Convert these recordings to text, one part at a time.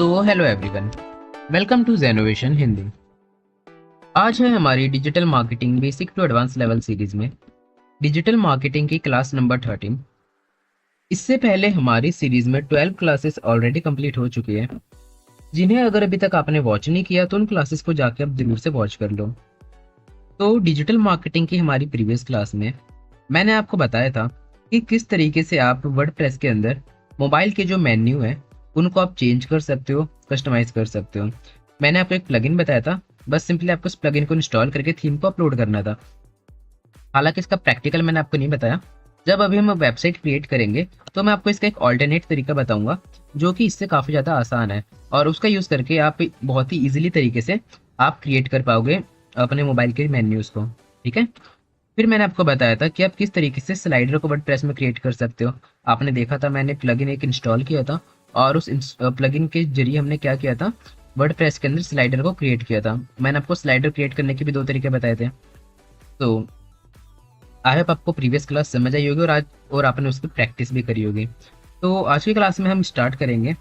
तो hello everyone, welcome to Genovation Hindi. आज है हमारी digital marketing basic to advance level series में डिजिटल मार्केटिंग की क्लास नंबर 13। इससे पहले हमारी सीरीज में 12 क्लासेस ऑलरेडी कंप्लीट हो चुकी है, जिन्हें अगर अभी तक आपने वॉच नहीं किया तो उन क्लासेस को जाके अब जरूर से वॉच कर लो। तो डिजिटल मार्केटिंग की हमारी प्रीवियस क्लास में मैंने आपको बताया था कि किस तरीके से आप वर्डप्रेस के अंदर मोबाइल के जो मेन्यू है उनको आप चेंज कर सकते हो, कस्टमाइज कर सकते हो। मैंने आपको एक प्लगइन बताया था, बस सिंपली आपको उस प्लगइन को इंस्टॉल करके थीम को अपलोड करना था। हालांकि इसका प्रैक्टिकल मैंने आपको नहीं बताया। जब अभी हम वेबसाइट क्रिएट करेंगे तो मैं आपको इसका एक ऑल्टरनेट तरीका बताऊंगा जो कि इससे काफ़ी ज़्यादा आसान है, और उसका यूज़ करके आप बहुत ही ईजिली तरीके से आप क्रिएट कर पाओगे अपने मोबाइल के मेन्यूज़ को। ठीक है। फिर मैंने आपको बताया था कि आप किस तरीके से स्लाइडर को वर्डप्रेस में क्रिएट कर सकते हो। आपने देखा था मैंने प्लगइन एक इंस्टॉल किया था, और उस प्लगइन के जरिए हमने क्या किया था, वर्डप्रेस के अंदर स्लाइडर को क्रिएट किया था। मैंने आपको स्लाइडर क्रिएट करने के भी दो तरीके बताए थे। तो आई होप आपको प्रीवियस क्लास समझ आई होगी और आपने उसकी प्रैक्टिस भी करी होगी। तो आज की क्लास में हम स्टार्ट करेंगे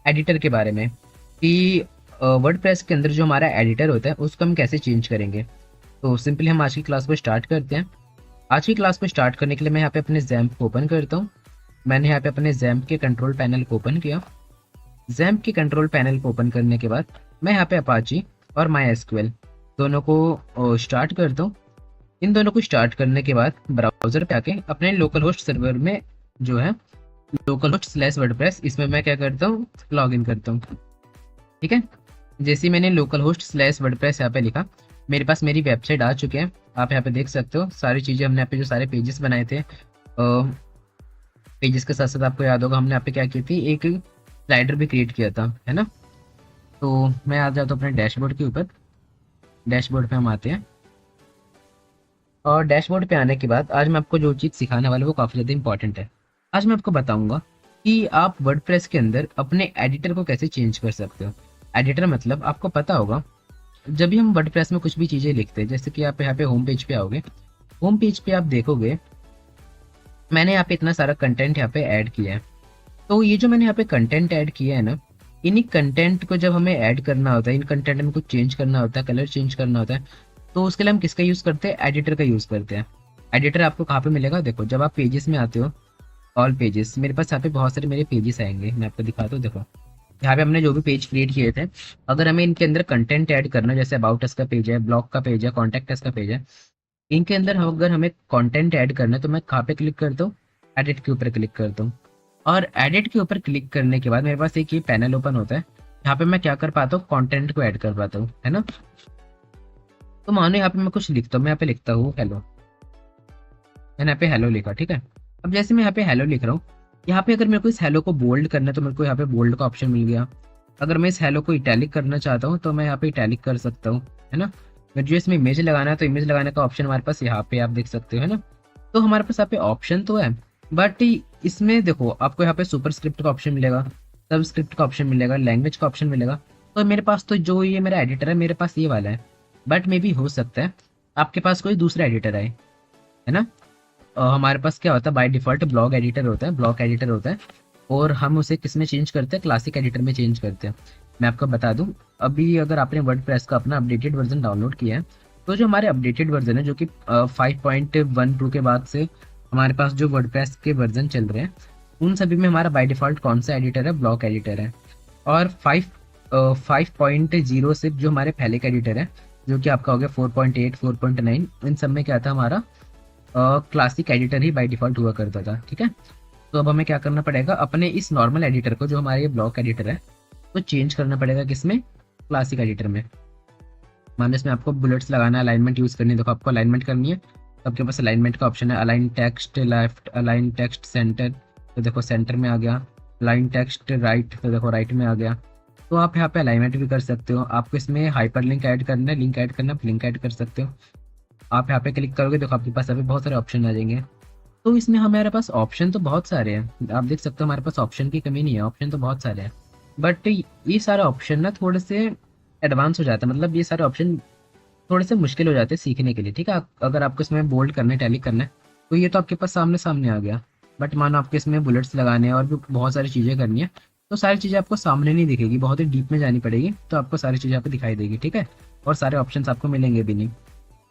एडिटर के बारे में कि वर्डप्रेस के अंदर जो हमारा एडिटर होता है उसको हम कैसे चेंज करेंगे। तो सिंपली हम आज की क्लास को स्टार्ट करते हैं। आज की क्लास को स्टार्ट करने के लिए मैं यहाँ पे अपने जैम्प को ओपन करता हूँ। मैंने यहाँ पे अपने जैम्प के कंट्रोल पैनल को ओपन किया। जैम्प के कंट्रोल पैनल को ओपन करने के बाद मैं यहाँ पे अपाची और माई एसक्यूएल दोनों को स्टार्ट करता हूँ। इन दोनों को स्टार्ट करने के बाद ब्राउजर पे आके अपने लोकल होस्ट सर्वर में जो है लोकल होस्ट स्लैश वर्डप्रेस, इसमें मैं क्या करता हूँ, लॉग इन करता हूँ। ठीक है। जैसे ही मैंने लोकल होस्ट स्लैश वर्डप्रेस यहाँ पे लिखा, मेरे पास मेरी वेबसाइट आ चुकी है। आप यहाँ पे देख सकते हो सारी चीज़ें हमने यहाँ पे जो सारे पेजेस बनाए थे, पेजेस के साथ साथ आपको याद होगा हमने यहाँ पे क्या की थी, एक स्लाइडर भी क्रिएट किया था, है ना। तो मैं आ जाता हूँ अपने डैशबोर्ड के ऊपर। डैशबोर्ड पे हम आते हैं, और डैशबोर्ड पे आने के बाद आज मैं आपको जो चीज़ सिखाने वाला हूँ वो काफ़ी ज़्यादा इंपॉर्टेंट है। आज मैं आपको बताऊंगा कि आप वर्डप्रेस के अंदर अपने एडिटर को कैसे चेंज कर सकते हो। एडिटर मतलब आपको पता होगा, जब भी हम वर्डप्रेस में कुछ भी चीज़ें लिखते हैं, जैसे कि आप यहाँ पे होम पेज पे आओगे, होम पेज पे आप देखोगे मैंने यहाँ पे इतना सारा कंटेंट यहाँ पे ऐड किया है। तो ये जो मैंने यहाँ पे कंटेंट ऐड किया है ना, इन्हीं कंटेंट को जब हमें ऐड करना होता है, इन कंटेंट में कुछ चेंज करना होता है, कलर चेंज करना होता है, तो उसके लिए हम किसका यूज़ करते हैं, एडिटर का यूज़ करते हैं। एडिटर आपको कहाँ पे मिलेगा, देखो जब आप पेजेस में आते हो, ऑल पेजेस, मेरे पास यहाँ पे बहुत सारे मेरे पेजेस आएंगे, मैं आपको दिखाता हूँ। देखो यहाँ पे हमने जो भी पेज क्रिएट किए थे, अगर हमें इनके अंदर कंटेंट ऐड करना है, जैसे अबाउट अस का पेज है, ब्लॉग का पेज है, कॉन्टैक्ट अस का पेज है, इनके अंदर अगर हमें कंटेंट ऐड करना है तो मैं कहाँ पे क्लिक करता हूँ, एडिट के ऊपर क्लिक करता हूँ। और एडिट के ऊपर क्लिक करने के बाद मेरे पास एक ये पैनल ओपन होता है, यहाँ पे मैं क्या कर पाता हूँ, कंटेंट को ऐड कर पाता हूँ, है ना। तो मानो यहाँ पे मैं कुछ लिखता हूँ, मैं यहाँ पे लिखता हूँ हेलो, मैंने यहाँ पे हेलो लिखा। ठीक है। अब जैसे मैं यहाँ पे हेलो लिख रहा हूँ, यहाँ पे अगर मेरे को इस हेलो को बोल्ड करना है तो मेरे को यहाँ पे बोल्ड का ऑप्शन मिल गया। अगर मैं इस हेलो को इटैलिक करना चाहता हूँ तो मैं यहाँ पे इटैलिक कर सकता हूँ, है ना। मैं जो इसमें इमेज लगाना है तो इमेज लगाने का ऑप्शन हमारे पास यहाँ पे आप देख सकते हो, है ना। तो हमारे पास यहाँ पे ऑप्शन तो है, बट इसमें देखो आपको यहाँ पे सुपर स्क्रिप्ट का ऑप्शन मिलेगा, सब स्क्रिप्ट का ऑप्शन मिलेगा, लैंग्वेज का ऑप्शन मिलेगा। तो मेरे पास तो जो ये मेरा एडिटर है, मेरे पास ये वाला है, बट मे भी हो सकता है आपके पास कोई दूसरा एडिटर आए, है ना। हमारे पास क्या होता है, बाय डिफॉल्ट ब्लॉग एडिटर होता है, ब्लॉक एडिटर होता है, और हम उसे किस में चेंज करते हैं, क्लासिक एडिटर में चेंज करते हैं। मैं आपको बता दूं, अभी अगर आपने वर्डप्रेस का अपना अपडेटेड वर्जन डाउनलोड किया है, तो जो हमारे अपडेटेड वर्जन है जो कि 5.12 के बाद से हमारे पास जो वर्डप्रेस के वर्जन चल रहे हैं, उन सभी में हमारा बाय डिफॉल्ट कौन सा एडिटर है, ब्लॉक एडिटर है। और 5.0 से जो हमारे पहले का एडिटर है, जो कि आपका हो गया 4.8, 4.9, इन सब में क्या था, हमारा classic editor he by default हुआ करता था। ठीक है। तो अब हमें क्या करना पड़ेगा, अपने इस नॉर्मल एडिटर को, जो हमारे ये ब्लॉक एडिटर है, तो चेंज करना पड़ेगा किसमें, क्लासिक एडिटर में। मान लो इसमें आपको बुलेट्स लगाना है, अलाइनमेंट यूज़ करनी है, देखो आपको अलाइनमेंट करनी है तो आपके पास अलाइनमेंट का ऑप्शन है, align text left, align text centre, तो देखो सेंटर में आ गया। अलाइन टेक्स्ट राइट, तो देखो राइट में आ गया। तो आप यहाँ पे अलाइनमेंट भी कर सकते हो। आपको इसमें हाइपर लिंक ऐड करना है, लिंक ऐड करना है, लिंक ऐड कर सकते हो। आप यहाँ पे क्लिक करोगे, देखो आपके पास अभी बहुत सारे ऑप्शन आ जाएंगे। तो इसमें हमारे पास ऑप्शन तो बहुत सारे हैं, आप देख सकते हो हमारे पास ऑप्शन की कमी नहीं है, ऑप्शन तो बहुत सारे हैं। बट ये सारे ऑप्शन ना थोड़े से एडवांस हो जाता है, मतलब ये सारे ऑप्शन थोड़े से मुश्किल हो जाते हैं सीखने के लिए। ठीक है। अगर आपको इसमें बोल्ड करना है, टैली करना है, तो ये तो आपके पास सामने सामने आ गया। बट मानो आपको इसमें बुलेट्स लगाने हैं और भी बहुत सारी चीज़ें करनी है, तो सारी चीज़ें आपको सामने नहीं दिखेगी, बहुत ही डीप में जानी पड़ेगी, तो आपको सारी चीज़ें आपको दिखाई देगी, ठीक है। और सारे ऑप्शंस आपको मिलेंगे भी नहीं।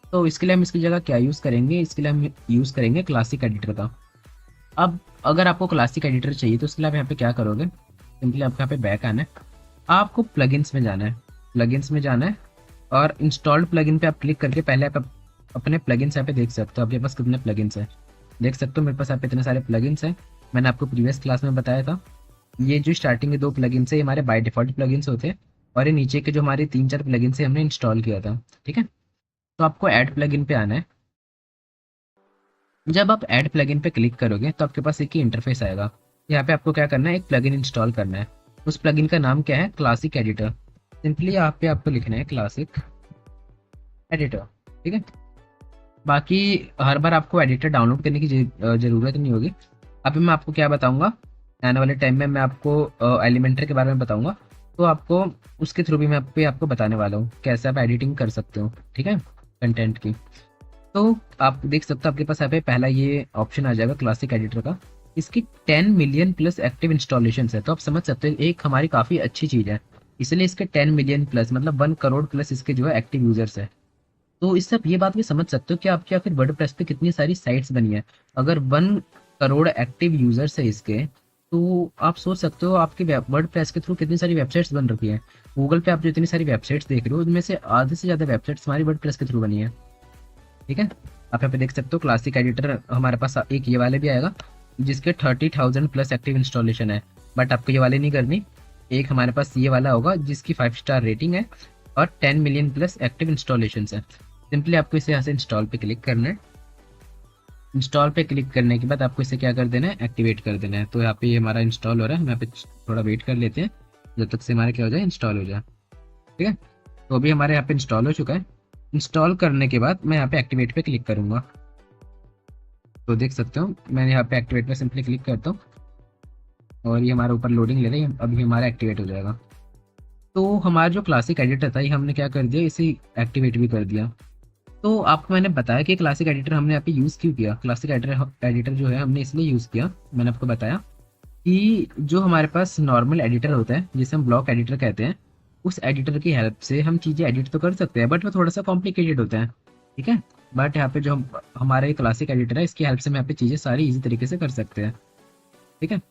तो इसके लिए हम इसकी जगह क्या यूज़ करेंगे, इसके लिए हम यूज़ करेंगे क्लासिक एडिटर का। अब अगर आपको क्लासिक एडिटर चाहिए तो उसके लिए आप यहाँ पे क्या करोगे, सिंपली आपको यहाँ पे बैक आना है, आपको प्लगइन्स में जाना है, प्लगइन्स में जाना है और इंस्टॉल्ड प्लगइन पे आप क्लिक करके पहले आप अपने प्लगइन्स यहाँ पे देख सकते हो, आपके पास कितने प्लगइन्स हैं देख सकते हो। मेरे पास यहाँ पे इतने सारे प्लगइन्स हैं, मैंने आपको प्रीवियस क्लास में बताया था। ये जो स्टार्टिंग के 2 प्लगइन्स है ये हमारे बाय डिफ़ॉल्ट प्लगइन्स होते हैं, और ये नीचे के जो हमारे 3-4 प्लगइन्स है हमने इंस्टॉल किया था, ठीक है। तो आपको ऐड प्लगइन पे आना है। जब आप ऐड प्लगइन पे क्लिक करोगे तो आपके पास एक ही इंटरफेस आएगा। यहाँ पे आपको क्या करना है, एक प्लगइन इंस्टॉल करना है। उस प्लगइन का नाम क्या है, क्लासिक एडिटर। सिंपली यहाँ पे आपको लिखना है क्लासिक एडिटर, ठीक है। बाकी हर बार आपको एडिटर डाउनलोड करने की ज़रूरत नहीं होगी। अभी मैं आपको क्या बताऊंगा, आने वाले टाइम में मैं आपको एलिमेंटर के बारे में बताऊंगा, तो आपको उसके थ्रू भी मैं आपको बताने वाला हूँ कैसे आप एडिटिंग कर सकते हो, ठीक है, कंटेंट की। तो आप देख सकते हो आपके पास यहाँ पे पहला ये ऑप्शन आ जाएगा क्लासिक एडिटर का। इसकी 10 मिलियन प्लस एक्टिव इंस्टॉलेशन है, तो आप समझ सकते हो एक हमारी काफ़ी अच्छी चीज़ है। इसलिए इसके 10 मिलियन प्लस मतलब 1 करोड़ प्लस इसके जो है एक्टिव यूजर्स है। तो इससे आप ये बात भी समझ सकते हो कि आपके आखिर वर्डप्रेस पे कितनी सारी साइट्स बनी है। अगर 1 करोड़ एक्टिव यूजर्स है इसके, तो आप सोच सकते हो आपके वर्डप्रेस के थ्रू कितनी सारी वेबसाइट्स बन रखी है। गूगल पे आप जो इतनी सारी वेबसाइट्स देख रहे हो उनमें से आधे से ज़्यादा वेबसाइट्स हमारी वर्डप्रेस के थ्रू बनी है, ठीक है। आप यहाँ पे देख सकते हो क्लासिक एडिटर हमारे पास एक ये वाले भी आएगा जिसके 30,000 प्लस एक्टिव इंस्टॉलेशन है, बट आपको ये वाले नहीं करनी। एक हमारे पास ये वाला होगा जिसकी 5 स्टार रेटिंग है और 10 मिलियन प्लस एक्टिव इंस्टॉलेशन है। सिंपली आपको इसे यहाँ से इंस्टॉल पे क्लिक करना है। इंस्टॉल पे क्लिक करने के बाद आपको इसे क्या कर देना है, एक्टिवेट कर देना है। तो यहाँ पे ये हमारा इंस्टॉल हो रहा है, हम यहाँ पे थोड़ा वेट कर लेते हैं जब तक से हमारा क्या हो जाए, इंस्टॉल हो जाए, ठीक है। तो अभी हमारे यहाँ पे इंस्टॉल हो चुका है। इंस्टॉल करने के बाद मैं यहाँ पे एक्टिवेट पे क्लिक करूँगा, तो देख सकते हो मैं यहाँ पे एक्टिवेट पे सिंपली क्लिक करता हूँ और ये हमारे ऊपर लोडिंग ले रही है, अभी हमारा एक्टिवेट हो जाएगा। तो हमारा जो क्लासिक एडिटर था ये हमने क्या कर दिया, इसे एक्टिवेट भी कर दिया। तो आपको मैंने बताया कि क्लासिक एडिटर हमने यहाँ पे यूज़ क्यों किया। क्लासिक एडिटर जो है हमने इसलिए यूज़ किया, मैंने आपको बताया कि जो हमारे पास नॉर्मल एडिटर होता है जिसे हम ब्लॉक एडिटर कहते हैं, उस एडिटर की हेल्प से हम चीज़ें एडिट तो कर सकते हैं बट वो थोड़ा सा कॉम्प्लिकेटेड होता है, ठीक है। बट यहाँ पे जो हमारा क्लासिक एडिटर है इसकी हेल्प से हम यहाँ पे चीज़ें सारी इजी तरीके से कर सकते हैं, ठीक है।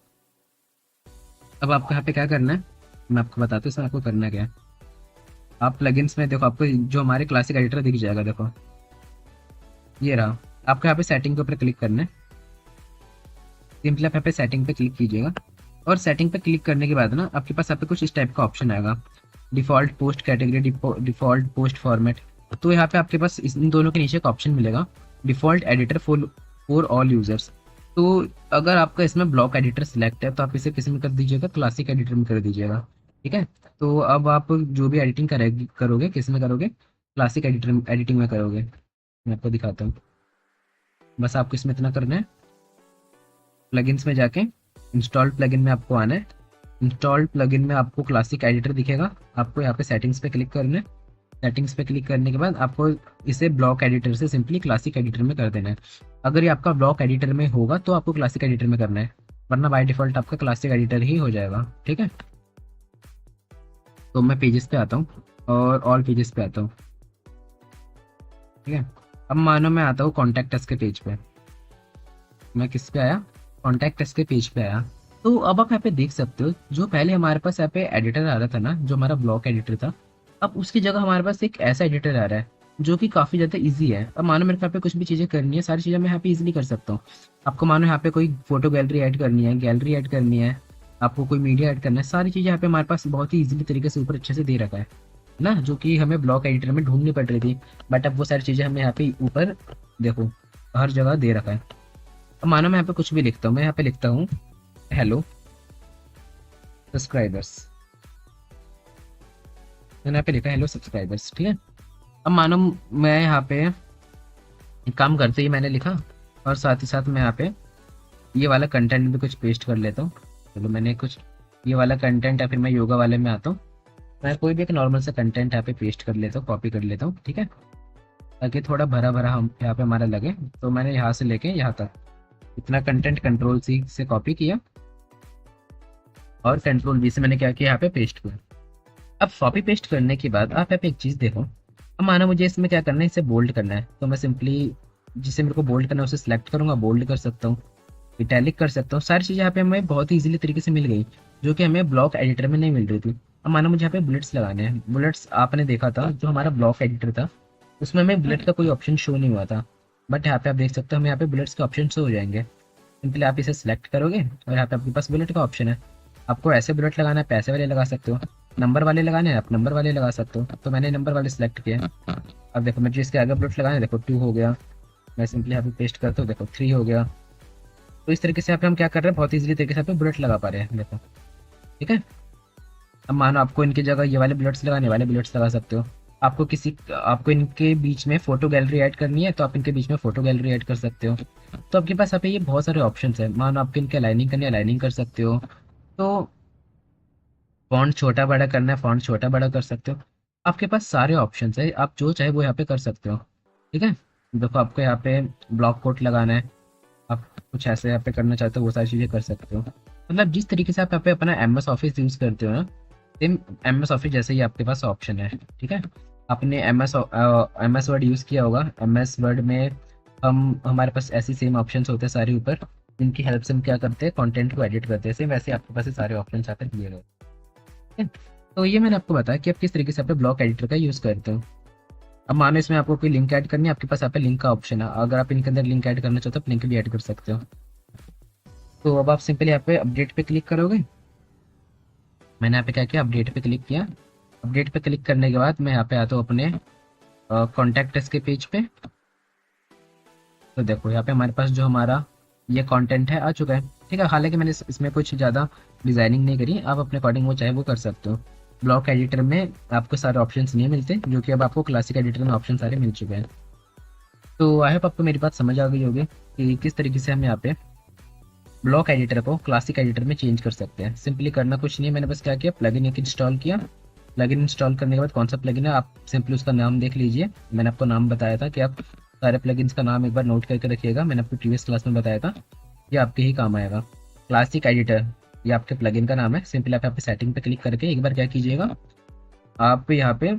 अब आपको यहाँ पे क्या करना है मैं आपको बताता हूँ, इसमें आपको करना क्या है। आप प्लगइन्स में देखो, आपको जो हमारे क्लासिक एडिटर दिख जाएगा, देखो ये रहा। आपको यहाँ पे सेटिंग के ऊपर क्लिक करना है। सिंपली आप यहाँ पे सेटिंग पे क्लिक कीजिएगा और सेटिंग पे क्लिक करने के बाद ना आपके पास यहाँ पे कुछ इस टाइप का ऑप्शन आएगा, default post category, default post format. तो यहाँ पे आपके पास इन दोनों के नीचे एक ऑप्शन मिलेगा, default editor for all users. तो अगर आपका इसमें ब्लॉक एडिटर सिलेक्ट है तो आप इसे किस में कर दीजिएगा, क्लासिक एडिटर में कर दीजिएगा, ठीक है। तो अब आप जो भी एडिटिंग करोगे किस में करोगे, क्लासिक एडिटिंग में करोगे। मैं आपको दिखाता हूँ, बस आपको इसमें इतना करना है, प्लगइन्स में जाके इंस्टॉल प्लगइन में आपको आना है। इंस्टॉल्ड प्लगइन में आपको क्लासिक एडिटर दिखेगा, आपको यहाँ पे सेटिंग्स पे क्लिक करना है। सेटिंग्स पे क्लिक करने के बाद आपको इसे ब्लॉक एडिटर से सिंपली क्लासिक एडिटर में कर देना है। अगर ये आपका ब्लॉक एडिटर में होगा तो आपको क्लासिक एडिटर में करना है, वरना बाय डिफ़ॉल्ट आपका क्लासिक एडिटर ही हो जाएगा, ठीक है। तो मैं पेजेस पे आता हूँ और ऑल पेजेस पे आता हूँ, ठीक है। अब मानो मैं आता हूँ कॉन्टैक्ट अस के पेज पे, मैं किस पे आया, कॉन्टैक्ट अस के पेज पे आया। तो अब आप यहाँ पे देख सकते हो जो पहले हमारे पास यहाँ पे एडिटर आ रहा था ना, जो हमारा ब्लॉक एडिटर था, अब उसकी जगह हमारे पास एक ऐसा एडिटर आ रहा है जो कि काफ़ी ज़्यादा इजी है। अब मानो मेरे को यहाँ पे कुछ भी चीज़ें करनी है, सारी चीज़ें मैं यहाँ पे इजीली कर सकता हूँ। आपको मानो यहाँ पे कोई फोटो गैलरी ऐड करनी है, गैलरी ऐड करनी है, आपको कोई मीडिया ऐड करना है, सारी चीज़ें यहाँ पे हमारे पास बहुत ही इजीली तरीके से ऊपर अच्छे से दे रखा है ना, जो कि हमें ब्लॉक एडिटर में ढूंढनी पड़ रही थी। बट अब वो सारी चीज़ें हमें यहाँ पे ऊपर देखो हर जगह दे रखा है। अब मानो मैं यहाँ पे कुछ भी लिखता हूँ, मैं यहाँ पे लिखता हूँ हेलो सब्सक्राइबर्स, मैंने यहाँ पे लिखा हेलो सब्सक्राइबर्स, ठीक है। अब मानो मैं यहाँ पे काम करते ही मैंने लिखा और साथ ही साथ मैं यहाँ पे ये वाला कंटेंट भी कुछ पेस्ट कर लेता हूँ। चलो मैंने कुछ ये वाला कंटेंट या फिर मैं योगा वाले में आता हूँ, मैं कोई भी एक नॉर्मल सा कंटेंट यहाँ पे पेस्ट कर लेता हूँ, कॉपी कर लेता हूँ, ठीक है, ताकि थोड़ा भरा भरा हम यहाँ पे हमारा लगे। तो मैंने यहाँ से लेके यहाँ तक इतना कंटेंट कंट्रोल C से कॉपी किया और कंट्रोल वी से मैंने क्या किया, यहाँ पे पेस्ट किया। अब कॉपी पेस्ट करने के बाद आप यहाँ पे एक चीज़ देखो, अब माना मुझे इसमें क्या करना है, इसे बोल्ड करना है, तो मैं सिंपली जिसे मेरे को बोल्ड करना है उसे सिलेक्ट करूँगा, बोल्ड कर सकता हूँ, इटैलिक कर सकता हूँ। सारी चीज़ें यहाँ पे हमें बहुत ही ईजिली तरीके से मिल गई, जो कि हमें ब्लॉक एडिटर में नहीं मिल रही थी। अब मानो मुझे यहाँ पे बुलेट्स लगाने हैं, बुलेट्स आपने देखा था जो हमारा ब्लॉक एडिटर था उसमें हमें बुलेट का कोई ऑप्शन शो नहीं हुआ था, बट यहाँ पे आप देख सकते हो हमें यहाँ पे बुलेट्स के ऑप्शन शो हो जाएंगे। सिंपली आप इसे सिलेक्ट करोगे और यहाँ पे आपके पास बुलेट का ऑप्शन है। आपको ऐसे बुलेट लगाना है, पैसे वाले लगा सकते हो, नंबर वाले लगाने हैं आप नंबर वाले लगा सकते हो, तो मैंने नंबर वाले सिलेक्ट किया। अब देखो मुझे इसके आगे बुलेट लगाना है, देखो 2 हो गया, मैं सिंपली यहाँ पे पेस्ट करता हूँ, देखो 3 हो गया। तो इस तरीके से यहाँ पे हम क्या कर रहे हैं, बहुत ईजिली तरीके से यहाँ पे बुलेट लगा पा रहे हैं, देखो ठीक है। अब मानो आपको इनकी जगह ये वाले बुलेट्स लगाने, वाले बुलेट्स लगा सकते हो। आपको इनके बीच में फोटो गैलरी ऐड करनी है, तो आप इनके बीच में फोटो गैलरी ऐड कर सकते हो। तो आपके पास यहाँ पे ये बहुत सारे ऑप्शन है। मानो आपको इनके अलाइनिंग करनी है, अलाइनिंग कर सकते हो। तो फॉन्ट छोटा बड़ा करना है, फॉन्ट छोटा बड़ा कर सकते हो। आपके पास सारे ऑप्शन है, आप जो चाहे वो यहाँ पे कर सकते हो, ठीक है। देखो आपको यहाँ पे ब्लॉक कोट लगाना है, आप कुछ ऐसे यहाँ पे करना चाहते हो, वो सारी चीज़ें कर सकते हो। मतलब जिस तरीके से आप यहाँ पे अपना MS ऑफिस यूज़ करते हो ना, सेम MS ऑफिस जैसे ही आपके पास ऑप्शन है, ठीक है। आपने MS वर्ड यूज़ किया होगा, MS वर्ड में हमारे पास ऐसी सेम ऑप्शंस होते हैं सारे ऊपर, जिनकी हेल्प से हम क्या करते हैं, कंटेंट को एडिट करते हैं। सेम वैसे आपके पास ये सारे ऑप्शन यहाँ पे दिए गए, ठीक है। तो ये मैंने आपको बताया कि आप किस तरीके से आप ब्लॉक एडिटर का यूज़ करते हो। अब मानो इसमें आपको कोई लिंक ऐड करनी है, आपके पास यहाँ पे लिंक का ऑप्शन है, अगर आप इनके अंदर लिंक ऐड करना चाहते हो आप लिंक भी ऐड कर सकते हो। तो अब आप सिंपली यहाँ पे अपडेट पे क्लिक करोगे, मैंने यहाँ पे क्या किया, अपडेट पे क्लिक किया। अपडेट पे क्लिक करने के बाद मैं यहाँ पे आता हूँ अपने कॉन्टैक्ट के पेज पे। तो देखो यहाँ पे हमारे पास जो हमारा ये कंटेंट है आ चुका है, ठीक है। हालांकि मैंने इसमें कुछ ज़्यादा डिज़ाइनिंग नहीं करी, आप अपने अकॉर्डिंग वो चाहे वो कर सकते हो। ब्लॉक एडिटर में आपको सारे ऑप्शंस नहीं मिलते, जो कि अब आपको क्लासिक एडिटर में ऑप्शन सारे मिल चुके हैं। तो आई होप आपको मेरी बात समझ आ गई होगी कि किस तरीके से हम यहाँ पे ब्लॉक एडिटर को क्लासिक एडिटर में चेंज कर सकते हैं। सिंपली करना कुछ नहीं है, मैंने बस क्या किया, प्लगइन एक इंस्टॉल किया। प्लगइन इंस्टॉल करने के बाद कौन सा प्लगइन है आप सिंपली उसका नाम देख लीजिए। मैंने आपको नाम बताया था कि आप सारे प्लगइन्स का नाम एक बार नोट करके रखिएगा, मैंने आपको प्रीवियस क्लास में बताया था, ये आपके ही काम आएगा। क्लासिक एडिटर ये आपके प्लगइन का नाम है। सिंपली आप यहाँ पे सेटिंग पे क्लिक करके एक बार क्या कीजिएगा, आप यहाँ पे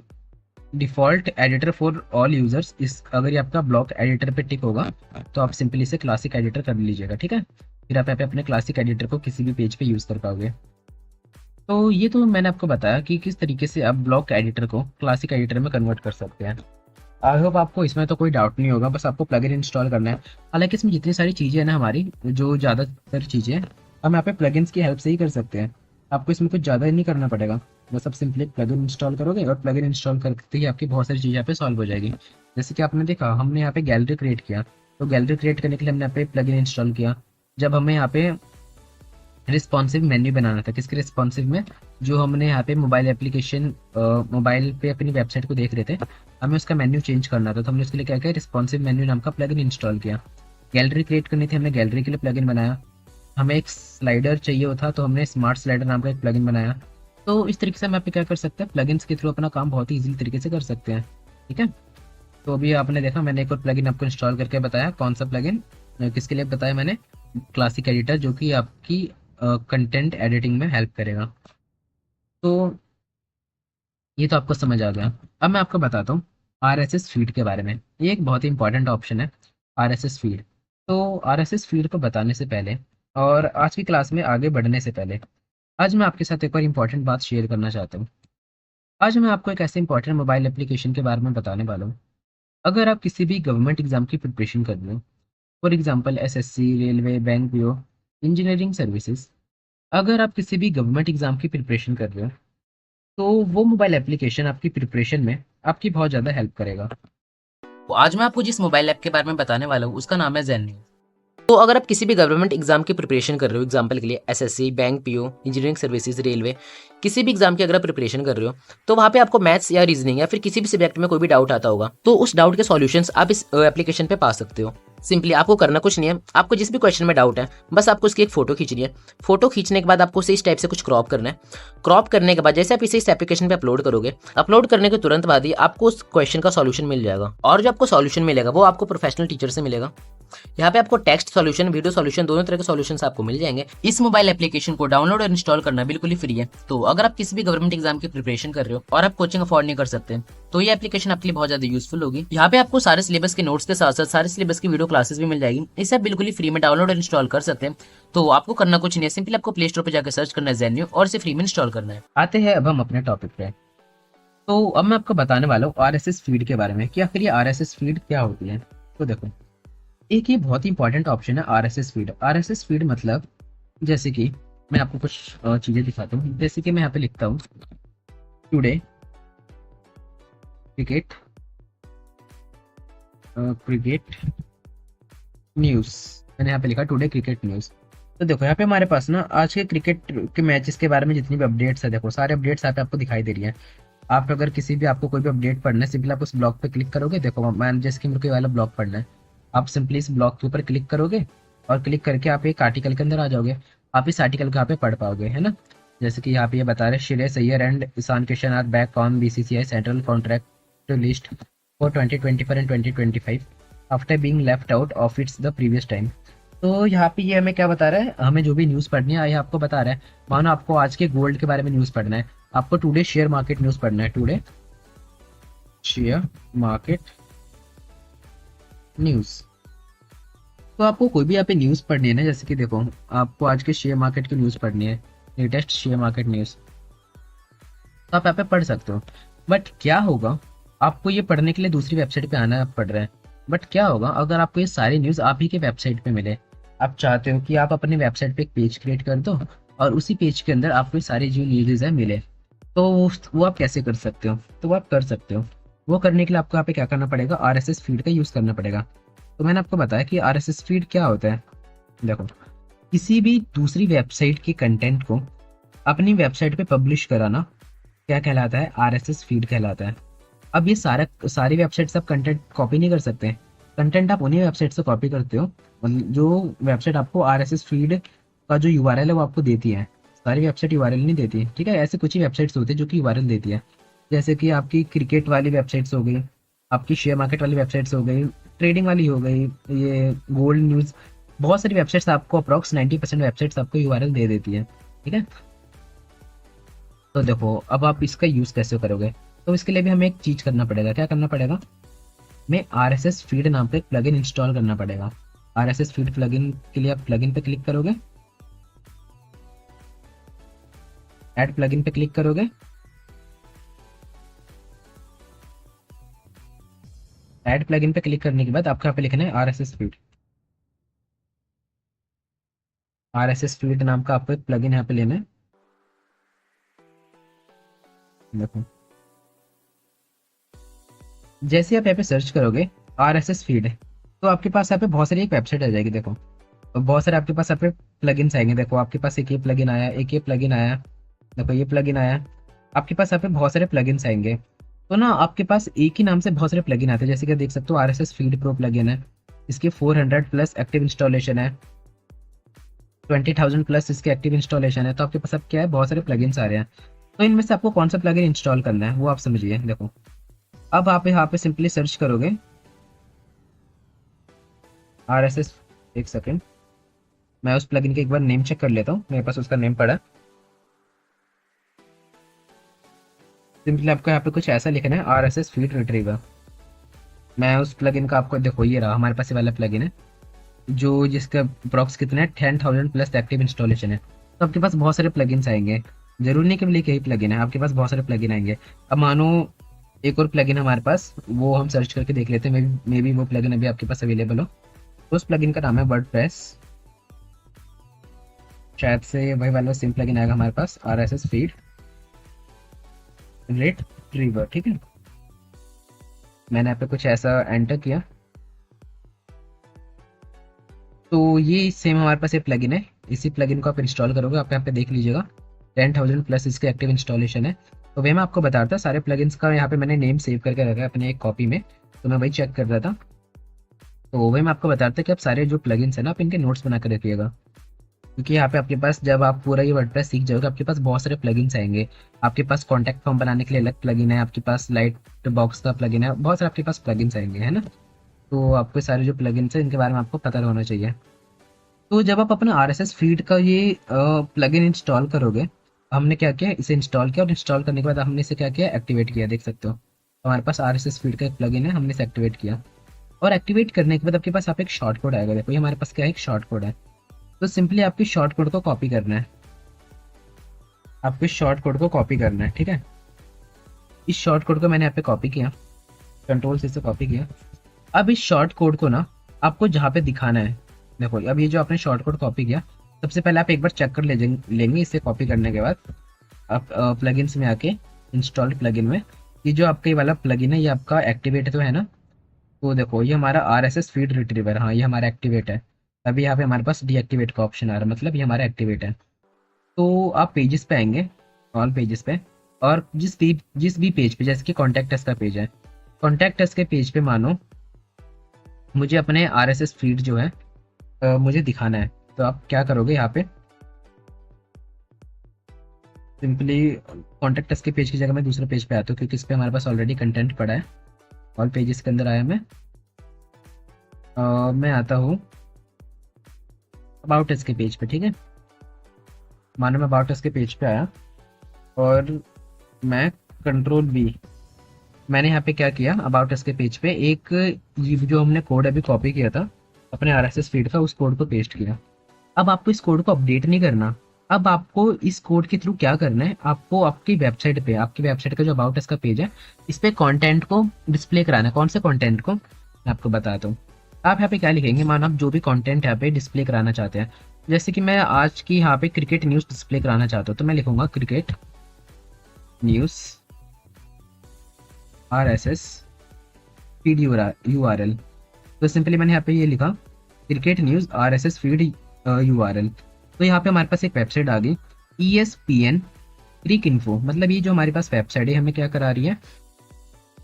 default editor for all users, इस अगर ये आपका ब्लॉक एडिटर पे टिक होगा तो आप सिंपली इसे क्लासिक एडिटर कर लीजिएगा, ठीक है। फिर आप यहाँ पे अपने क्लासिक एडिटर को किसी भी पेज पे यूज़ कर पाओगे। तो ये तो मैंने आपको बताया कि किस तरीके से आप ब्लॉक एडिटर को क्लासिक एडिटर में कन्वर्ट कर सकते हैं। आई होप आपको इसमें तो कोई डाउट नहीं होगा, बस आपको प्लगइन इंस्टॉल करना है। हालांकि इसमें जितनी सारी चीज़ें हैं ना हमारी, जो ज़्यादातर चीज़ें हम यहाँ पे प्लगइन्स की हेल्प से ही कर सकते हैं। आपको इसमें कुछ ज़्यादा नहीं करना पड़ेगा, बस आप सिंपली प्लगइन इंस्टॉल करोगे और प्लगइन इंस्टॉल करते ही आपकी बहुत सारी चीज़ें यहाँ पे सॉल्व हो जाएगी। जैसे कि आपने देखा हमने यहाँ पे गैलरी क्रिएट किया, तो गैलरी क्रिएट करने के लिए हमने यहाँ पे प्लगइन इंस्टॉल किया। जब हमें यहाँ पे रिस्पॉन्सिव मेन्यू बनाना था, किसके रिस्पॉन्सिव में, जो हमने यहाँ पे मोबाइल एप्लीकेशन मोबाइल पे अपनी वेबसाइट को देख रहे थे, हमें उसका मेन्यू चेंज करना था, तो हमने उसके लिए क्या किया, रिस्पॉन्सिव मेन्यू नाम का प्लगइन इंस्टॉल किया। गैलरी क्रिएट करनी थी, हमने गैलरी के लिए प्लगइन बनाया। हमें एक स्लाइडर चाहिए होता, तो हमने स्मार्ट स्लाइडर नाम का एक प्लगइन बनाया। तो इस तरीके से हम यहाँ पे क्या कर सकते हैं, प्लगइन्स के थ्रू अपना काम बहुत ही ईजिली तरीके से कर सकते हैं, ठीक है। तो अभी आपने देखा मैंने एक और प्लगइन आपको इंस्टॉल करके बताया, कौन सा प्लगइन किसके लिए बताया मैंने, क्लासिक एडिटर, जो कि आपकी कंटेंट एडिटिंग में हेल्प करेगा। तो ये तो आपको समझ आ गया। अब मैं आपको बताता हूँ RSS फीड के बारे में। ये एक बहुत ही इंपॉर्टेंट ऑप्शन है, RSS फीड। तो RSS फीड को बताने से पहले और आज की क्लास में आगे बढ़ने से पहले, आज मैं आपके साथ एक और इम्पॉर्टेंट बात शेयर करना चाहता हूँ। आज मैं आपको एक ऐसे इंपॉर्टेंट मोबाइल एप्लीकेशन के बारे में बताने वाला हूँ। अगर आप किसी भी गवर्नमेंट एग्जाम की प्रिपरेशन कर रहे हो, for example SSC, railway, bank, PO, engineering services, अगर आप किसी भी गवर्नमेंट एग्जाम की प्रिपरेशन कर रहे हो, तो वो मोबाइल एप्लीकेशन आपकी प्रिपरेशन में आपकी बहुत ज़्यादा हेल्प करेगा। तो आज मैं आपको जिस मोबाइल ऐप के बारे में बताने वाला हूँ उसका नाम है ज़ेन न्यूज़। तो अगर आप किसी भी गवर्नमेंट एग्जाम की प्रिपरेशन कर रहे हो, एग्जाम्पल के लिए SSC, bank, PO, engineering services, railway, किसी भी एग्जाम की अगर आप प्रिपरेशन कर रहे हो, तो वहाँ पे आपको मैथ्स या रीजनिंग या फिर किसी भी सब्जेक्ट में कोई भी डाउट आता होगा, तो उस डाउट के सॉल्यूशंस आप इस एप्लीकेशन पे पा सकते हो। सिंपली आपको करना कुछ नहीं है, आपको जिस भी क्वेश्चन में डाउट है बस आपको उसकी एक फोटो खींचनी है। फोटो खींचने के बाद आपको उसे इस टाइप से कुछ क्रॉप करना है। क्रॉप करने के बाद जैसे आप इसे इस एप्लीकेशन पे अपलोड करोगे, अपलोड करने के तुरंत बाद ही आपको उस क्वेश्चन का सॉल्यूशन मिल जाएगा, और जो आपको सॉल्यूशन मिलेगा वो आपको प्रोफेशनल टीचर से मिलेगा। यहाँ पे आपको टेक्स्ट सॉल्यूशन, वीडियो सॉल्यूशन, दोनों तरह के सॉल्यूशंस आपको मिल जाएंगे। इस मोबाइल एप्लीकेशन को डाउनलोड और इंस्टॉल करना बिल्कुल ही फ्री है। तो अगर आप किसी भी गवर्नमेंट एग्जाम की प्रिपरेशन कर रहे हो और आप कोचिंग अफोर्ड नहीं कर सकते, तो ये एप्लीकेशन आपके लिए बहुत ज्यादा यूजफुल होगी। यहाँ पे आपको सारे सिलेबस के नोट्स के साथ साथ सारे सिलेबस की वीडियो क्लासेस भी मिल जाएगी। इसे आप बिल्कुल ही फ्री में डाउनलोड और इंस्टॉल कर सकते हैं। तो आपको करना कुछ नहीं है, सिंपली आपको प्ले स्टोर पर जाकर सर्च करना है ज़ेन्यू और इसे फ्री में इंस्टॉल करना है। आते हैं अब हम अपने टॉपिक पे। तो अब मैं आपको बताने वाला हूँ आरएसएस फीड के बारे में कि आखिर ये आरएसएस फीड क्या होती है। तो देखो, एक ये बहुत ही इंपॉर्टेंट ऑप्शन है आरएसएस फीड। आरएसएस फीड मतलब, जैसे कि मैं आपको कुछ चीजें दिखाता हूँ। जैसे कि मैं यहाँ पे लिखता हूँ टुडे क्रिकेट क्रिकेट न्यूज़। मैंने यहाँ पे लिखा टुडे क्रिकेट न्यूज़। तो देखो यहाँ पे हमारे पास ना आज के क्रिकेट के मैचेस के बारे में जितनी भी अपडेट्स है, देखो सारे अपडेट्स यहाँ पे आपको दिखाई दे रही है। आप अगर किसी भी आपको कोई भी अपडेट पढ़ना है, सिंपली आप उस ब्लॉग पे क्लिक करोगे। देखो मैं जैसे कि मेरे को ये वाला ब्लॉग पढ़ना है, आप सिंपली इस ब्लॉग के ऊपर क्लिक करोगे और क्लिक करके आप एक आर्टिकल के अंदर आ जाओगे। आप इस आर्टिकल को यहाँ पे पढ़ पाओगे, है ना। जैसे कि यहाँ पे ये बता रहे Shreyas Iyer and Ishan Kishan are back on BCCI central contract list for 2024 and 2025 after being left out of its the previous time. तो यहाँ पे ये हमें क्या बता रहा है, हमें जो भी न्यूज़ पढ़नी है ये आपको बता रहा है। मानो आपको आज के गोल्ड के बारे में न्यूज़ पढ़ना है, आपको टुडे शेयर मार्केट न्यूज़ पढ़ना है, टुडे शेयर मार्केट न्यूज़। तो आपको कोई भी यहाँ पे न्यूज़ पढ़नी है ना, जैसे कि देखो आपको आज के शेयर मार्केट की न्यूज़ पढ़नी है, लेटेस्ट शेयर मार्केट न्यूज़, तो आप यहाँ पे पढ़ सकते हो। बट क्या होगा, आपको ये पढ़ने के लिए दूसरी वेबसाइट पे आना पड़ रहा है। बट क्या होगा अगर आपको ये सारी न्यूज़ आप ही के वेबसाइट पे मिले। आप चाहते हो कि आप अपने वेबसाइट पे एक पेज क्रिएट कर दो और उसी पेज के अंदर आपको ये सारी जो न्यूज़ है मिले, तो वो आप कैसे कर सकते हो। तो वो आप कर सकते हो। वो करने के लिए आपको यहाँ पे क्या करना पड़ेगा, आरएसएस फीड का यूज़ करना पड़ेगा। तो मैंने आपको बताया कि आरएसएस फीड क्या होता है। देखो, किसी भी दूसरी वेबसाइट के कंटेंट को अपनी वेबसाइट पे पब्लिश कराना क्या कहलाता है, आरएसएस फीड कहलाता है। अब ये सारी वेबसाइट से आप कंटेंट कॉपी नहीं कर सकते। कंटेंट आप उन्हीं वेबसाइट से कॉपी करते हो जो वेबसाइट आपको आरएसएस फीड का जो यूआरएल है वो आपको देती है। सारी वेबसाइट यूआरएल नहीं देती, ठीक है। ऐसे कुछ ही वेबसाइट्स होती है जो कि यूआरएल देती है। जैसे कि आपकी क्रिकेट वाली वेबसाइट्स हो गई, आपकी शेयर मार्केट वाली वेबसाइट्स हो गई, ट्रेडिंग वाली हो गई, ये गोल्ड न्यूज़, बहुत सारी वेबसाइट्स आपको अप्रॉक्स 90% वेबसाइट्स आपको यूआरएल दे देती है, ठीक है। तो देखो अब आप इसका यूज़ कैसे करोगे, तो इसके लिए भी हमें एक चीज़ करना पड़ेगा। क्या करना पड़ेगा, हमें आरएसएस फीड नाम पे प्लगइन इंस्टॉल करना पड़ेगा। आरएसएस फीड प्लगइन के लिए आप प्लगइन पे क्लिक करोगे, ऐड प्लगइन पे क्लिक करोगे, ऐड प्लगइन पे क्लिक करने के बाद आपको यहाँ पे लिखना है आरएसएस फीड। आरएसएस फीड नाम का आपको एक प्लगइन यहाँ पे लेना है। देखो जैसे आप यहाँ पे सर्च करोगे आरएसएस फीड, तो आपके पास यहाँ पे बहुत सारी एक वेबसाइट आ जाएगी। देखो और बहुत सारे आपके पास यहाँ पे प्लगइन्स आएंगे। देखो आपके पास एक ये प्लगइन आया, एक ये प्लगइन आया, देखो ये प्लगइन आया। आपके पास यहाँ पे बहुत सारे प्लगइन्स आएंगे। तो ना आपके पास एक ही नाम से बहुत सारे प्लगइन आते हैं। जैसे कि देख सकते हो आरएसएस फीड प्रो प्लगइन है, इसके 400 प्लस एक्टिव इंस्टॉलेशन है, 20,000 प्लस इसके एक्टिव इंस्टॉलेशन है। तो आपके पास अब क्या है, बहुत सारे प्लगइन्स आ रहे हैं। तो इनमें से आपको कौन सा प्लगइन इंस्टॉल करना है वो आप समझिए। देखो अब आप यहाँ पे सिंपली सर्च करोगे आरएसएस, एक सेकेंड मैं उस प्लगइन के एक बार नेम चेक कर लेता हूँ, मेरे पास उसका नेम पड़ा है। सिंपली आपको यहाँ पे कुछ ऐसा लिखना है, आरएसएस फीड रिट्रीवर। मैं उस प्लगइन का आपको, देखो ये रहा हमारे पास ये वाला प्लगइन है जो जिसका अप्रॉक्स कितना है, 10,000 प्लस एक्टिव इंस्टॉलेशन है। तो आपके पास बहुत सारे प्लगइन्स आएंगे, जरूरी नहीं केवल एक यही प्लगइन है, आपके पास बहुत सारे प्लगइन आएंगे। अब मानो एक और प्लगइन हमारे पास, वो हम सर्च करके देख लेते हैं, मे बी वो प्लगइन अभी आपके पास अवेलेबल हो। तो उस प्लगइन का नाम है वर्डप्रेस, शायद से वही वाला सेम प्लगइन आएगा हमारे पास, आरएसएस फीड रिट्रीवर, ठीक है। मैंने यहाँ पे कुछ ऐसा एंटर किया, तो ये सेम हमारे पास ये प्लगइन है। इसी प्लगइन को आप इंस्टॉल करोगे, आप यहाँ पे देख लीजिएगा 10,000 प्लस इसके एक्टिव इंस्टॉलेशन है। तो वही मैं आपको बता रहा था, सारे प्लगइन्स का यहाँ पे मैंने नेम सेव करके रखा है अपने एक कॉपी में, तो मैं वही चेक कर रहा था। तो वही मैं आपको बता रहा था कि आप सारे जो प्लगइन्स है ना, आप इनके नोट्स बना कर रखिएगा, क्योंकि यहाँ पे आपके पास जब आप पूरा ये वर्डप्रेस सीख जाओगे, आपके पास बहुत सारे प्लगइन्स आएंगे। आपके पास कॉन्टैक्ट फॉर्म बनाने के लिए अलग प्लगइन है, आपके पास लाइट बॉक्स का प्लगइन है, बहुत सारे आपके पास प्लगइन्स आएंगे, है ना। तो आपके सारे जो प्लगइन्स हैं इनके बारे में आपको पता होना चाहिए। तो जब आप अपना RSS फीड का ये प्लगइन इंस्टॉल करोगे, हमने क्या किया, इसे इंस्टॉल किया और इंस्टॉल करने के बाद हमने इसे क्या किया, एक्टिवेट किया। देख सकते हो हमारे पास RSS फीड का एक प्लगइन है, हमने इसे एक्टिवेट किया। और एक्टिवेट करने के बाद आपके पास आप एक शॉर्ट कोड आएगा। देखो ये हमारे पास क्या है, एक शॉर्ट कोड है। तो सिंपली आपकी शॉर्ट कोड को कॉपी करना है, आपको इस शॉर्ट कोड को कॉपी करना है, ठीक है। इस शॉर्ट कोड को मैंने यहाँ पे कॉपी किया, कंट्रोल से कॉपी किया। अब इस शॉर्ट कोड को ना आपको जहाँ पे दिखाना है, देखो अब ये जो आपने शॉर्ट कोड कॉपी किया, सबसे पहले आप एक बार चेक कर लेंगे इसे कॉपी करने के बाद। आप प्लगइन्स में आके इंस्टॉल्ड प्लगइन में ये जो आपका ये वाला प्लगइन है ये आपका एक्टिवेट तो है ना। तो देखो ये हमारा RSS फीड रिट्रीवर, हाँ ये हमारा एक्टिवेट है। अभी यहाँ पे हमारे पास डीएक्टिवेट का ऑप्शन आ रहा है, मतलब ये हमारा एक्टिवेट है। तो आप पेजेस पे आएंगे, ऑल पेजेस पे, और जिस भी पेज पे, जैसे कि कॉन्टैक्ट अस का पेज है, कॉन्टैक्ट अस के पेज पे मानो मुझे अपने RSS फीड जो है मुझे दिखाना है। तो आप क्या करोगे, यहाँ पे सिंपली कॉन्टैक्ट अस के पेज की जगह मैं दूसरे पेज पे आता हूँ, क्योंकि इस पे हमारे पास ऑलरेडी कंटेंट पड़ा है। ऑल पेजेस के अंदर आया मैं आता हूँ अबाउट अस के पेज पे, ठीक है। मानो मैं अबाउट अस के पेज पे आया और मैं कंट्रोल V, मैंने यहाँ पे क्या किया, अबाउट अस के पेज पे एक ये जो हमने कोड अभी कॉपी किया था अपने RSS फीड का, उस कोड को पेस्ट किया। अब आपको इस कोड को अपडेट नहीं करना। अब आपको इस कोड के थ्रू क्या करना है, आपको आपकी वेबसाइट पे, आपकी वेबसाइट का जो अबाउट अस का पेज है, इस पे कंटेंट को डिस्प्ले कराना है। कौन से कंटेंट को मैं आपको बताता हूँ। आप यहाँ पे क्या लिखेंगे, मानो आप जो भी कंटेंट यहाँ पे डिस्प्ले कराना चाहते हैं, जैसे कि मैं आज की यहाँ पे क्रिकेट न्यूज़ डिस्प्ले कराना चाहता हूँ, तो मैं लिखूंगा cricket news RSS feed URL। तो सिंपली मैंने यहाँ पे ये लिखा cricket news RSS feed URL। तो यहाँ पे हमारे पास एक वेबसाइट आ गई, ESPN क्रिक इन्फो। मतलब ये जो हमारे पास वेबसाइट है हमें क्या करा रही है,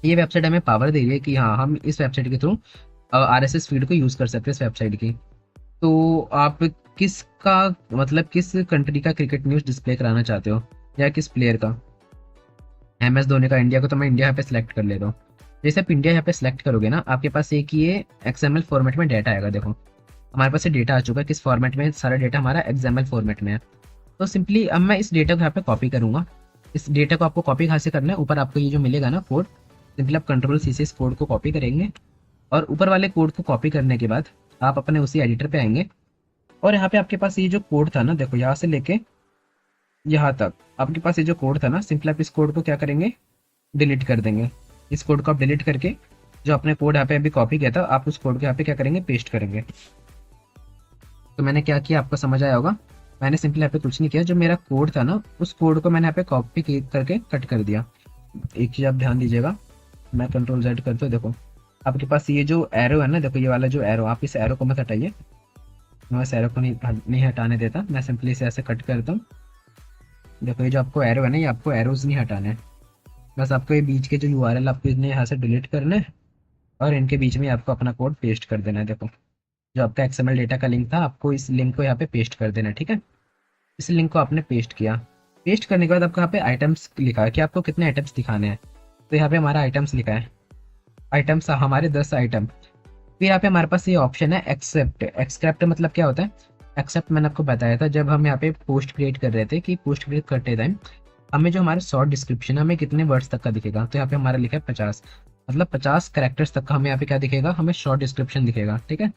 ये वेबसाइट हमें पावर दे रही है कि हाँ हम इस वेबसाइट के थ्रू RSS फीड को यूज़ कर सकते हैं इस वेबसाइट की। तो आप किसका, मतलब किस कंट्री का क्रिकेट न्यूज़ डिस्प्ले कराना चाहते हो, या किस प्लेयर का। MS धोनी का इंडिया को, तो मैं इंडिया यहाँ पे सिलेक्ट कर लेता हूँ। जैसे आप इंडिया यहाँ पे सिलेक्ट करोगे ना, आपके पास एक ये XML फॉर्मेट में डाटा आएगा। देखो हमारे पास ये डेटा आ चुका है, किस फॉर्मेट में, सारा डेटा हमारा XML फॉर्मेट में है। तो सिंपली अब मैं इस डेटा को यहाँ पे कॉपी करूंगा। इस डेटा को आपको कॉपी कहाँ से करना है, ऊपर आपको ये जो मिलेगा ना कोड, सिंपली आप कंट्रोल C से इस कोड को कॉपी करेंगे। और ऊपर वाले कोड को कॉपी करने के बाद आप अपने उसी एडिटर पे आएंगे, और यहाँ पे आपके पास ये जो कोड था ना, देखो यहाँ से लेके यहाँ तक आपके पास ये जो कोड था ना, सिंपली आप इस कोड को क्या करेंगे, डिलीट कर देंगे। इस कोड को आप डिलीट करके जो अपने कोड यहाँ पे अभी कॉपी किया था, आप उस कोड को यहाँ पे क्या करेंगे, पेस्ट करेंगे। तो मैंने क्या किया आपको समझ आया होगा। मैंने सिंपली यहाँ पे कुछ नहीं किया, जो मेरा कोड था ना उस कोड को मैंने यहाँ पे कॉपी करके कट कर दिया। एक चीज़ आप ध्यान दीजिएगा, मैं कंट्रोल Z करता हूँ, देखो आपके पास ये जो एरो है ना, देखो ये वाला जो एरो, आप इस एरो को मत हटाइए। मैं इस एरो को नहीं हटाने देता, मैं सिंपली इसे ऐसे कट करता हूँ। देखो ये जो आपको एरो है ना, ये आपको एरोज नहीं हटाने हैं। बस आपको ये बीच के जो URL आपको इन्हें यहाँ से डिलीट करना है, और इनके बीच में आपको अपना कोड पेस्ट कर देना है। देखो जो आपका XML डेटा का लिंक था, आपको इस लिंक को यहाँ पे पेस्ट कर देना है, ठीक है। इस लिंक को आपने पेस्ट किया। पेस्ट करने के बाद आपको यहाँ पे आइटम्स लिखा है कि आपको कितने आइटम्स दिखाने हैं। तो यहाँ पे हमारा आइटम्स लिखा है, आइटम्स हमारे 10 आइटम। फिर यहाँ पे हमारे पास ये ऑप्शन है एक्सेप्ट। एक्सेप्ट मतलब क्या होता है, एक्सेप्ट मैंने आपको बताया था जब हम यहाँ पे पोस्ट क्रिएट कर रहे थे, कि पोस्ट क्रिएट करते टाइम हमें जो हमारा शॉर्ट डिस्क्रिप्शन हमें कितने वर्ड्स तक का दिखेगा। तो यहाँ पे हमारा लिखा है 50, मतलब 50 कैरेक्टर्स तक का हमें यहाँ पे क्या दिखेगा, हमें शॉर्ट डिस्क्रिप्शन दिखेगा, ठीक है।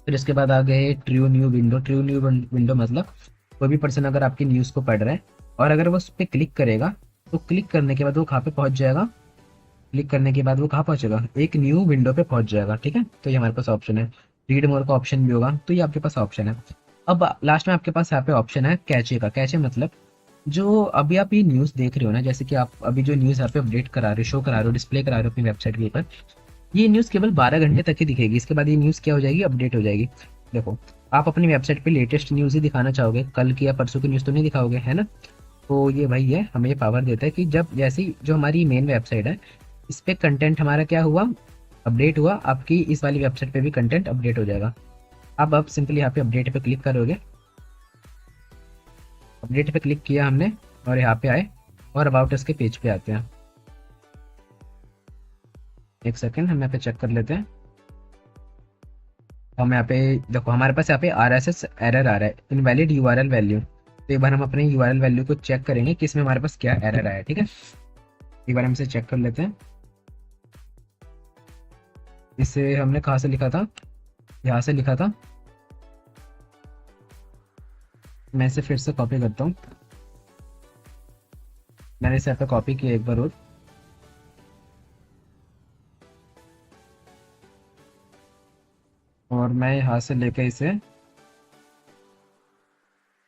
फिर इसके बाद आ गए true new window. True new window मतलब कोई भी पर्सन अगर आपकी न्यूज़ को पढ़ रहा है और अगर वो उस पर क्लिक करेगा, तो क्लिक करने के बाद वो कहाँ पे पहुँच जाएगा, क्लिक करने के बाद वो कहाँ पहुँचेगा, एक न्यू विंडो पे पहुँच जाएगा, ठीक है। तो ये हमारे पास ऑप्शन है। रीड मोर का ऑप्शन भी होगा, तो ये आपके पास ऑप्शन है। अब लास्ट में आपके पास यहाँ पे ऑप्शन है कैचे का। कैचे मतलब जो अभी आप ये न्यूज़ देख रहे हो ना, जैसे कि आप अभी जो न्यूज़ यहाँ पे अपडेट करा रहे हो, शो करा रहे हो, डिस्प्ले करा रहे हो अपनी वेबसाइट के ऊपर, ये न्यूज़ केवल 12 घंटे तक ही दिखेगी। इसके बाद ये न्यूज़ क्या हो जाएगी, अपडेट हो जाएगी। देखो आप अपनी वेबसाइट पे लेटेस्ट न्यूज़ ही दिखाना चाहोगे, कल की या परसों की न्यूज़ तो नहीं दिखाओगे, है ना। तो ये भाई है, हमें ये पावर देता है कि जब जैसे ही जो हमारी मेन वेबसाइट है इस पे कंटेंट हमारा क्या हुआ, अपडेट हुआ, आपकी इस वाली वेबसाइट पे भी कंटेंट अपडेट हो जाएगा। अब सिंपली यहाँ पे अपडेट पे क्लिक करोगे, अपडेट पे क्लिक किया हमने और यहाँ पे आए और अबाउट अस के पेज पे आते हैं। एक सेकंड, हम यहाँ पे चेक कर लेते हैं। हम यहाँ पे देखो, हमारे पास यहाँ पे RSS एरर आ रहा है, इनवैलिड यूआरएल वैल्यू। तो एक बार हम अपने यूआरएल वैल्यू को चेक करेंगे कि इसमें हमारे पास क्या एरर आया है। ठीक है, एक बार हम इसे चेक कर लेते हैं। इसे हमने कहाँ से लिखा था, यहाँ से लिखा था। मैं इसे फिर से कॉपी करता हूँ। मैंने इसे यहाँ पे कॉपी किया एक बार और मैं यहाँ से लेके इसे,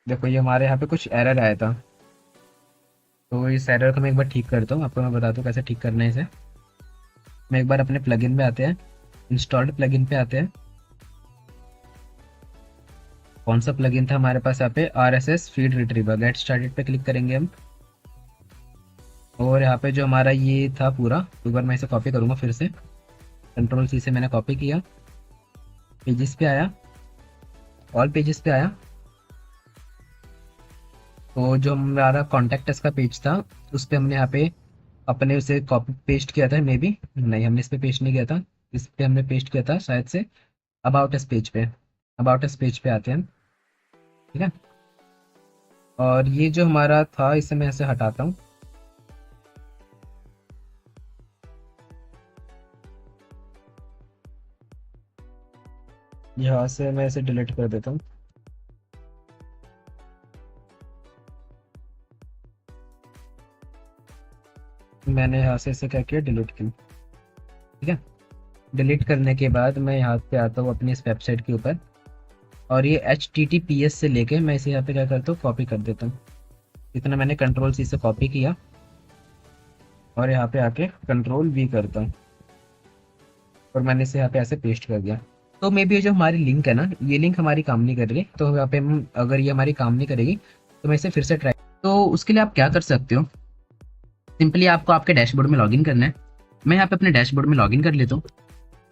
देखो ये हमारे यहाँ पे कुछ एरर आया था। तो इस एरर को मैं एक बार ठीक करता हूँ, आपको मैं बताता हूँ कैसे ठीक करना है इसे। मैं एक बार अपने प्लगइन पे आते हैं, इंस्टॉल्ड प्लगइन पे आते हैं। कौन सा प्लगइन था हमारे पास यहाँ पे, RSS feed retriever. Get started पे क्लिक करेंगे हम। और यहाँ पे जो हमारा ये था पूरा, एक बार मैं इसे कॉपी करूँगा फिर से। कंट्रोल C से मैंने कॉपी किया, पेजेस पे आया, ऑल पेजेस पे आया। तो जो हमारा कॉन्टैक्ट अस का पेज था, उस पर हमने यहाँ पे अपने उसे कॉपी पेस्ट किया था। मे बी नहीं, हमने इस पे पेस्ट नहीं किया था, इस पे हमने पेस्ट किया था शायद से अबाउट अस पेज पे। अबाउट अस पेज पे आते हैं हम। ठीक है, और ये जो हमारा था इसे मैं ऐसे हटाता हूँ। यहाँ से मैं इसे डिलीट कर देता हूँ। मैंने यहाँ से इसे क्या किया, डिलीट किया। ठीक है, डिलीट करने के बाद मैं यहाँ पे आता हूँ अपनी इस वेबसाइट के ऊपर, और ये HTTPS से लेके मैं इसे यहाँ पे क्या करता हूँ, कॉपी कर देता हूँ। इतना मैंने कंट्रोल C से कॉपी किया और यहाँ पे आके कंट्रोल V करता हूँ और मैंने इसे यहाँ पे ऐसे पेस्ट कर दिया। तो मे बी ये जो हमारी लिंक है ना, ये लिंक हमारी काम नहीं कर रही। तो यहाँ पे हम, अगर ये हमारी काम नहीं करेगी तो मैं इसे फिर से ट्राई, तो उसके लिए आप क्या कर सकते हो, सिंपली आपको आपके डैशबोर्ड में लॉगिन करना है। मैं यहाँ पे अपने डैशबोर्ड में लॉगिन कर लेता हूँ।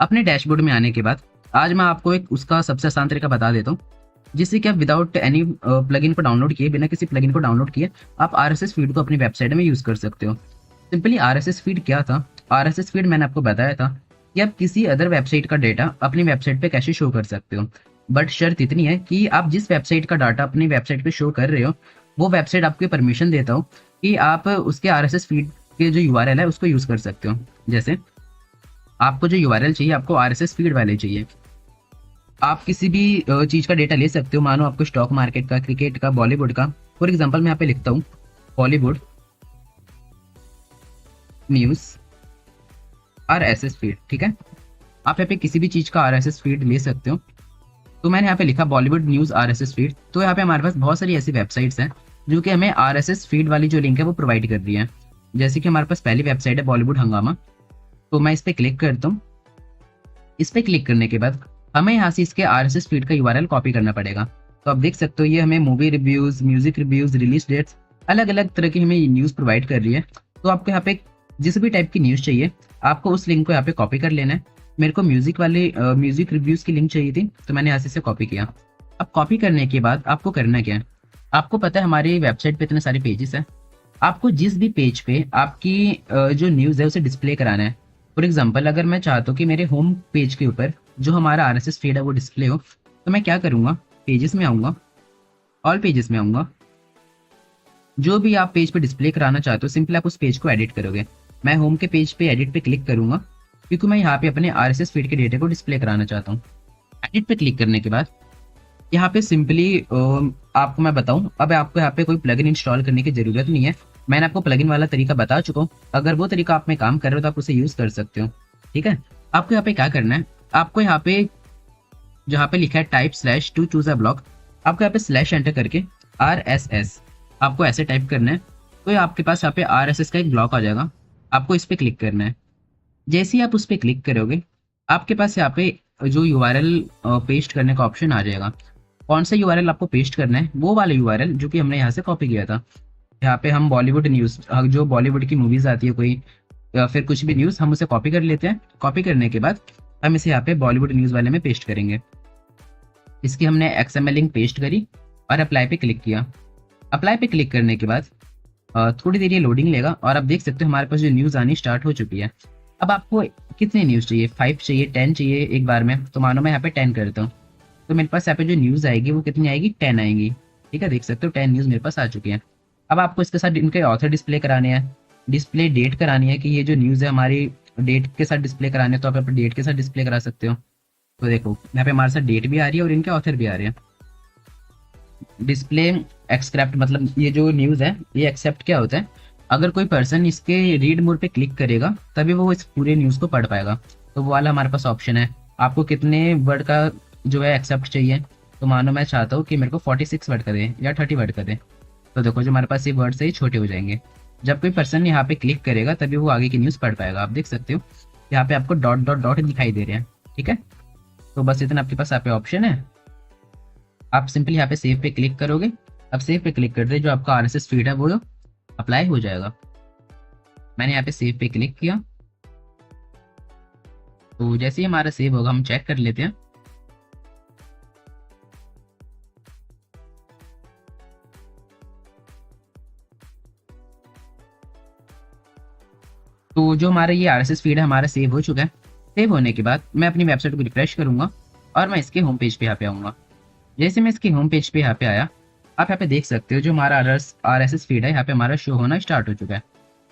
अपने डैशबोर्ड में आने के बाद आज मैं आपको एक उसका सबसे आसान तरीका बता देता हूँ, जिससे कि आप विदाउट एनी प्लगइन को डाउनलोड किए, बिना किसी प्लगइन को डाउनलोड किए, आप RSS फीड को अपनी वेबसाइट में यूज कर सकते हो। सिंपली RSS फीड क्या था, RSS फीड मैंने आपको बताया था कि आप किसी अदर वेबसाइट का डेटा अपनी वेबसाइट पे कैसे शो कर सकते हो। बट शर्त इतनी है कि आप जिस वेबसाइट का डाटा अपनी वेबसाइट पे शो कर रहे हो, वो वेबसाइट आपको परमिशन देता हो कि आप उसके RSS फीड के जो URL है उसको यूज कर सकते हो। जैसे आपको जो URL चाहिए, आपको RSS फीड वाले चाहिए। आप किसी भी चीज का डेटा ले सकते हो, मानो आपको स्टॉक मार्केट का, क्रिकेट का, बॉलीवुड का। फॉर एग्जांपल मैं यहाँ पे लिखता हूँ बॉलीवुड न्यूज RSS फीड। ठीक है, आप यहाँ पे किसी भी चीज का RSS फीड ले सकते हो। तो मैंने यहाँ पे लिखा बॉलीवुड न्यूज RSS फीड। तो यहाँ पे हमारे पास बहुत सारी ऐसी वेबसाइट्स हैं जो कि हमें RSS फीड वाली जो लिंक है वो प्रोवाइड कर रही है। जैसे कि हमारे पास पहली वेबसाइट है बॉलीवुड हंगामा। तो मैं इस पर क्लिक करता हूँ। इस पर क्लिक करने के बाद हमें यहाँ से इसके RSS फीड का URL कॉपी करना पड़ेगा। तो आप देख सकते हो ये हमें movie reviews, music reviews, release dates, अलग अलग तरह की हमें न्यूज़ प्रोवाइड कर रही है। तो आपको यहाँ पे जिस भी टाइप की न्यूज़ चाहिए, आपको उस लिंक को यहाँ पे कॉपी कर लेना है। मेरे को म्यूजिक वाले म्यूजिक रिव्यूज की लिंक चाहिए थी, तो मैंने यहाँ से कॉपी किया। अब कॉपी करने के बाद आपको करना क्या है, आपको पता है हमारी वेबसाइट पे इतने सारे पेजेस हैं। आपको जिस भी पेज पे आपकी जो न्यूज़ है उसे डिस्प्ले कराना है। फॉर एग्जाम्पल अगर मैं चाहता हूँ कि मेरे होम पेज के ऊपर जो हमारा RSS फीड है वो डिस्प्ले हो, तो मैं क्या करूँगा, पेजेस में आऊँगा, ऑल पेजेस में आऊँगा। जो भी आप पेज पे डिस्प्ले कराना चाहते हो, सिंपली आप उस पेज को एडिट करोगे। मैं होम के पेज पे एडिट पे क्लिक करूँगा क्योंकि मैं यहाँ पे अपने RSS फीड के डेटा को डिस्प्ले कराना चाहता हूँ। एडिट पे क्लिक करने के बाद यहाँ पे सिंपली आपको मैं बताऊँ, अब आपको यहाँ पे कोई प्लगइन इंस्टॉल करने की जरूरत नहीं है। मैंने आपको प्लगइन वाला तरीका बता चुका हूँ। अगर वो तरीका आप में काम कर रहे हो तो आप उसे यूज कर सकते हो। ठीक है, आपको यहाँ पे क्या करना है, आपको यहाँ पे जहाँ पे लिखा है type / to choose a block, आपको यहाँ पे स्लैश एंटर करके RSS आपको ऐसे टाइप करना है। तो आपके पास यहाँ पे RSS का एक ब्लॉक आ जाएगा, आपको इस पर क्लिक करना है। जैसे ही आप उस पर क्लिक करोगे, आपके पास यहाँ पे जो URL पेस्ट करने का ऑप्शन आ जाएगा। कौन सा URL आपको पेस्ट करना है, वो वाला URL जो कि हमने यहाँ से कॉपी किया था। यहाँ पे हम बॉलीवुड न्यूज़, जो बॉलीवुड की मूवीज आती है कोई, या फिर कुछ भी न्यूज़, हम उसे कॉपी कर लेते हैं। कॉपी करने के बाद हम इसे यहाँ पे बॉलीवुड न्यूज़ वाले में पेस्ट करेंगे। इसकी हमने XML लिंक पेस्ट करी और अप्लाई पे क्लिक किया। अप्लाई पे क्लिक करने के बाद थोड़ी देर ये लोडिंग लेगा और आप देख सकते हो हमारे पास जो न्यूज़ आनी स्टार्ट हो चुकी है। अब आपको कितने न्यूज़ चाहिए, 5 चाहिए, 10 चाहिए एक बार में? तो मानो मैं यहाँ पे 10 करता हूँ, तो मेरे पास यहाँ पे जो न्यूज़ आएगी वो कितनी आएगी, 10 आएंगी। ठीक है, देख सकते हो 10 न्यूज़ मेरे पास आ चुकी हैं। अब आपको इसके साथ इनके ऑथर डिस्प्ले कराने हैं, डिस्प्ले डेट करानी है कि ये जो न्यूज़ है हमारी डेट के साथ डिस्प्ले कराने हैं, तो आप अपने डेट के साथ डिस्प्ले करा सकते हो। तो देखो यहाँ पे हमारे साथ डेट भी आ रही है और इनके ऑथर भी आ रहे हैं। डिस्प्ले एक्सेप्ट मतलब ये जो न्यूज़ है ये एक्सेप्ट क्या होता है, अगर कोई पर्सन इसके रीड मोड पे क्लिक करेगा तभी वो इस पूरे न्यूज़ को पढ़ पाएगा। तो वो वाला हमारे पास ऑप्शन है। आपको कितने वर्ड का जो है एक्सेप्ट चाहिए, तो मानो मैं चाहता हूँ कि मेरे को 46 वर्ड का दे या 30 वर्ड का दे, तो देखो जो हमारे पास ये वर्ड है ये छोटे हो जाएंगे। जब कोई पर्सन यहाँ पे क्लिक करेगा तभी वो आगे की न्यूज़ पढ़ पाएगा। आप देख सकते हो यहाँ पे आपको डॉट डॉट डॉट दिखाई दे रहे हैं। ठीक है, तो बस इतना आपके पास यहाँ पे ऑप्शन है। आप सिंपली यहाँ पे सेव पे क्लिक करोगे। अब सेव पे क्लिक करते जो आपका आरएसएस फीड है वो अप्लाई हो जाएगा। मैंने यहाँ पे सेव पे क्लिक किया, तो जैसे ही हमारा सेव होगा हम चेक कर लेते हैं। तो जो हमारा ये आरएसएस फीड है हमारा सेव हो चुका है। सेव होने के बाद मैं अपनी वेबसाइट को रिफ्रेश करूंगा और मैं इसके होम पेज पे यहाँ पे आऊँगा। जैसे मैं इसके होम पेज पे यहाँ पे आया, आप यहाँ पे देख सकते हो जो हमारा आरएसएस फीड है यहाँ पे हमारा शो होना स्टार्ट हो चुका है।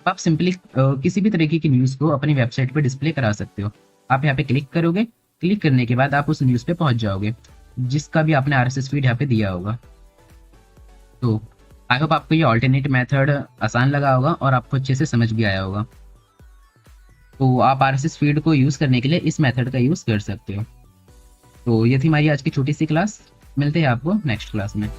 आप सिंपली किसी भी तरीके की न्यूज़ को अपनी वेबसाइट पे डिस्प्ले करा सकते हो। आप यहाँ पे क्लिक करोगे, क्लिक करने के बाद आप उस न्यूज़ पे पहुंच जाओगे जिसका भी आपने आरएसएस फीड यहाँ पे दिया होगा। तो आई होप आपको ये ऑल्टरनेट मेथड आसान लगा होगा और आपको अच्छे से समझ भी आया होगा। तो आप आरएसएस फीड को यूज़ करने के लिए इस मेथड का यूज़ कर सकते हो। तो ये थी हमारी आज की छोटी सी क्लास। मिलते हैं आपको नेक्स्ट क्लास में।